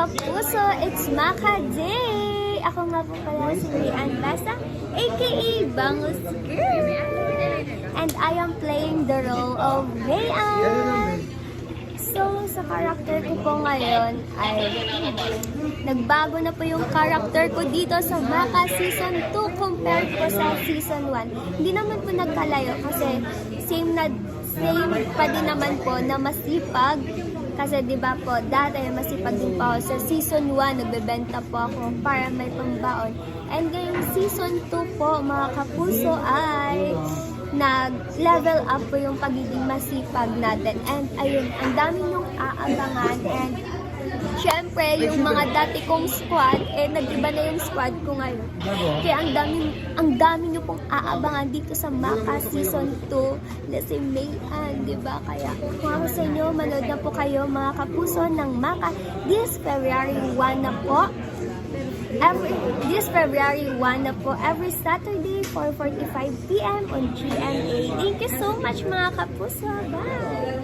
kapuso, it's Maka Day! Ako nga po pala si Mayan Basa, aka Bangus Girl. And I am playing the role of Mayan. So, sa character ko po ngayon ay nagbago na po yung character ko dito sa Maka Season 2 compared po sa Season 1. Hindi naman po nagkalayo kasi same pa din naman po na masipag. Kasi di ba po, dati masipag din po ako sa Season 1, nagbebenta po ako para may pambaon. And ngayong Season 2 po, mga kapuso, ay nag-level up po yung pagiging masipag natin. And ayun, ang dami nyung aabangan. And syempre, yung mga dati kong squad, nag-iba na yung squad ko ngayon. Kaya ang dami nyo pong aabangan dito sa Maka Season 2 na si Mayan, di ba? Kaya kung ako sa inyo, manood na po kayo mga kapuso ng Maka this February 1 na po. This February 1 na po, every Saturday, 4:45 PM on GMA. Thank you so much mga kapuso. Bye!